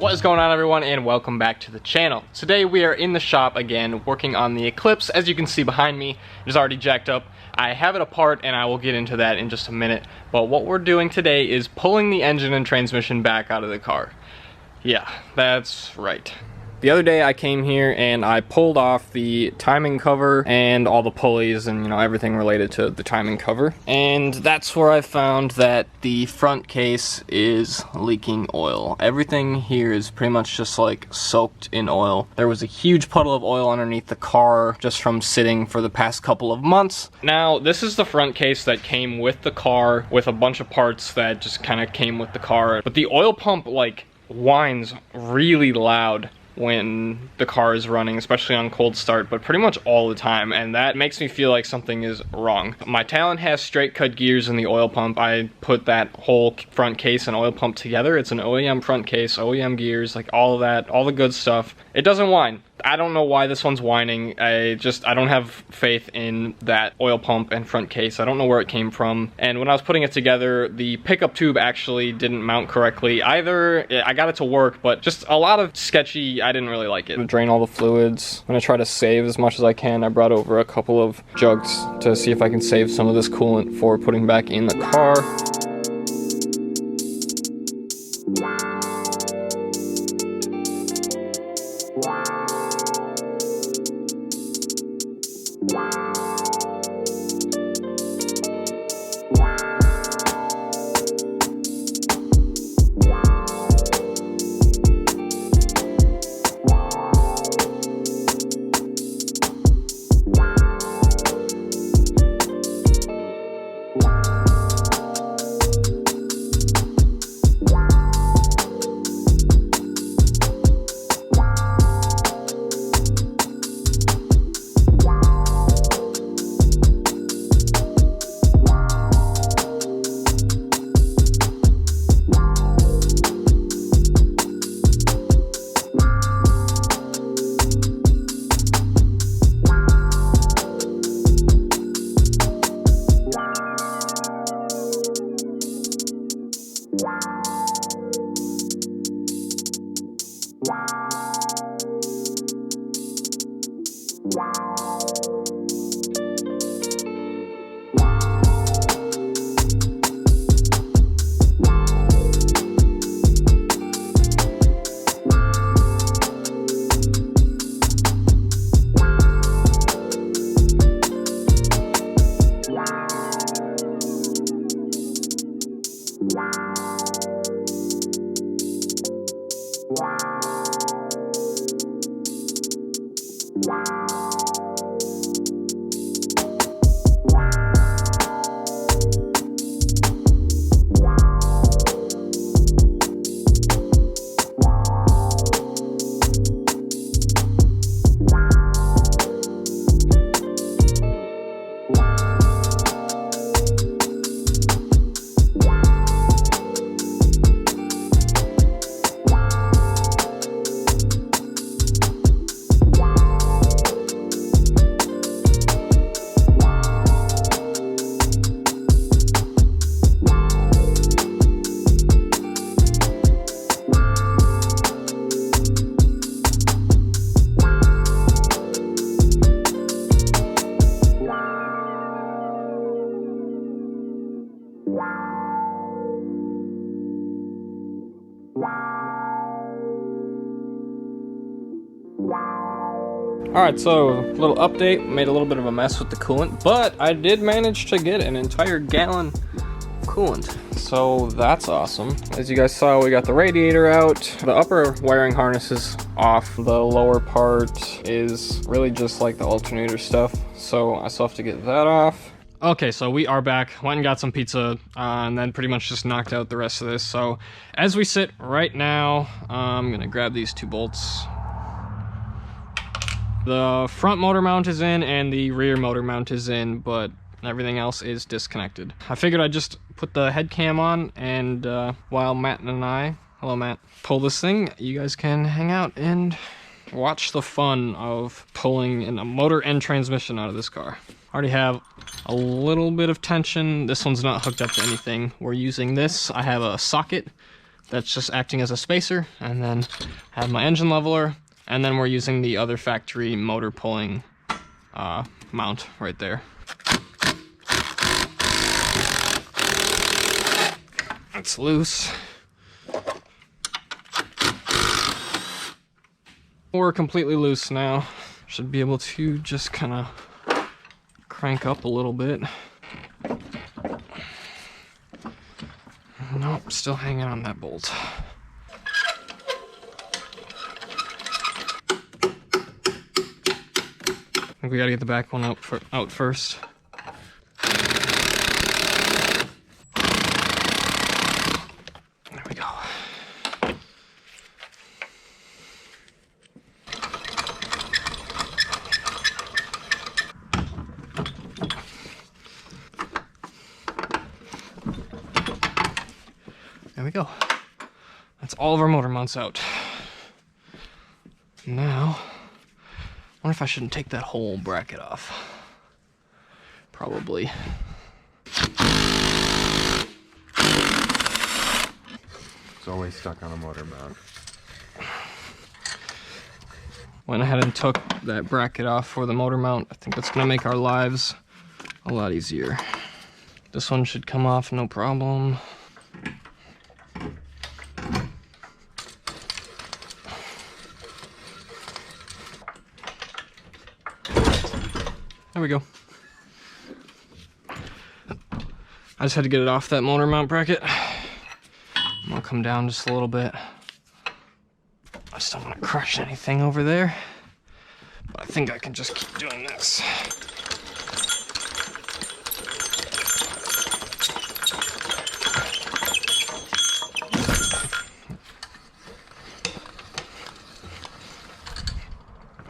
What is going on, everyone, and welcome back to the channel. Today we are in the shop again working on the Eclipse. As you can see behind me, it is already jacked up. I have it apart and I will get into that in just a minute, but what we're doing today is pulling the engine and transmission back out of the car. Yeah, that's right. The other day I came here and I pulled off the timing cover and all the pulleys and, everything related to the timing cover. And that's where I found that the front case is leaking oil. Everything here is pretty much just like soaked in oil. There was a huge puddle of oil underneath the car just from sitting for the past couple of months. Now, this is the front case that came with the car with a bunch of parts that just kind of came with the car. But the oil pump whines really loud when the car is running, especially on cold start, but pretty much all the time, and that makes me feel like something is wrong. My Talon has straight cut gears in the oil pump. I put that whole front case and oil pump together. It's an OEM front case, OEM gears, like all of that, all the good stuff. It doesn't whine. I don't know why this one's whining. I don't have faith in that oil pump and front case. I don't know where it came from. And when I was putting it together, the pickup tube actually didn't mount correctly either. I got it to work, but just a lot of sketchy. I didn't really like it. I'm gonna drain all the fluids. I'm gonna try to save as much as I can. I brought over a couple of jugs to see if I can save some of this coolant for putting back in the car. Alright, so a little update. Made a little bit of a mess with the coolant, but I did manage to get an entire gallon of coolant, so that's awesome. As you guys saw, we got the radiator out. The upper wiring harness is off. The lower part is really just like the alternator stuff, so I still have to get that off. Okay, so we are back. Went and got some pizza, and then pretty much just knocked out the rest of this. So as we sit right now, I'm gonna grab these two bolts. The front motor mount is in and the rear motor mount is in, but everything else is disconnected. I figured I'd just put the head cam on, and while Matt and I, hello Matt, pull this thing, you guys can hang out and watch the fun of pulling a motor and transmission out of this car. I already have a little bit of tension. This one's not hooked up to anything. We're using this. I have a socket That's just acting as a spacer, and then I have my engine leveler, and then we're using the other factory motor pulling mount right there. It's loose. We're completely loose now. Should be able to just kind of crank up a little bit. Nope, still hanging on that bolt. I think we gotta get the back one out first. There we go. There we go. That's all of our motor mounts out. Now, I wonder if I shouldn't take that whole bracket off. Probably. It's always stuck on a motor mount. Went ahead and took that bracket off for the motor mount. I think that's gonna make our lives a lot easier. This one should come off no problem. There we go. I just had to get it off that motor mount bracket. I'm gonna come down just a little bit. I just don't want to crush anything over there, but I think I can just keep doing this.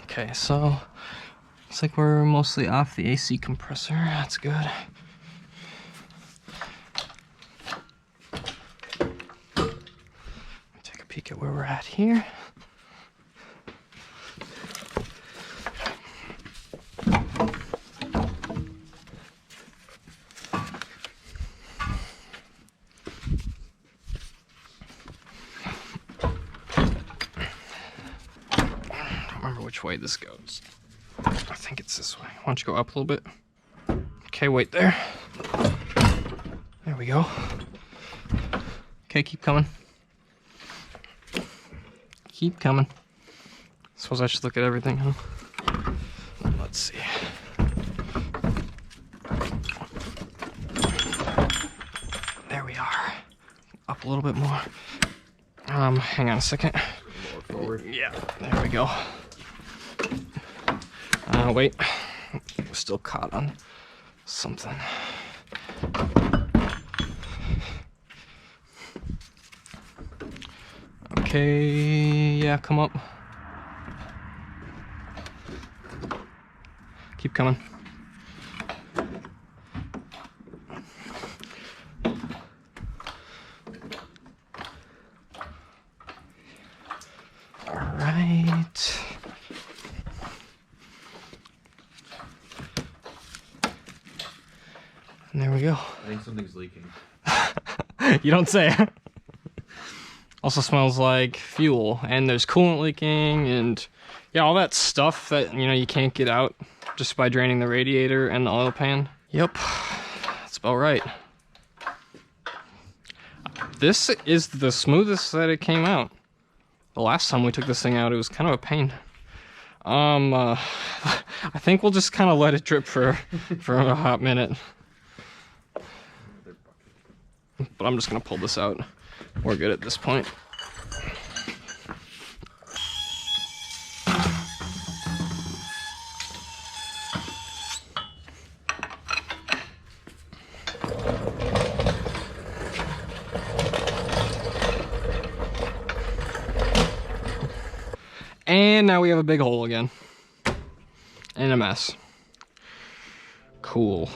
Okay, so looks like we're mostly off the AC compressor. That's good. Take a peek at where we're at here. Which way this goes. I think it's this way. Why don't you go up a little bit? Okay, wait there. There we go. Okay, keep coming. Keep coming. Suppose I should look at everything, huh? Let's see. There we are. Up a little bit more. Hang on a second. More forward. Yeah, there we go. Wait, we're still caught on something. Okay, yeah, come up. Keep coming. All right. And there we go. I think something's leaking. You don't say. Also smells like fuel, and there's coolant leaking, and yeah, all that stuff that, you know, you can't get out just by draining the radiator and the oil pan. Yep, that's about right. This is the smoothest that it came out. The last time we took this thing out, it was kind of a pain. I think we'll just kind of let it drip for a hot minute. But I'm just gonna pull this out. We're good at this point. And now we have a big hole again. And a mess. Cool.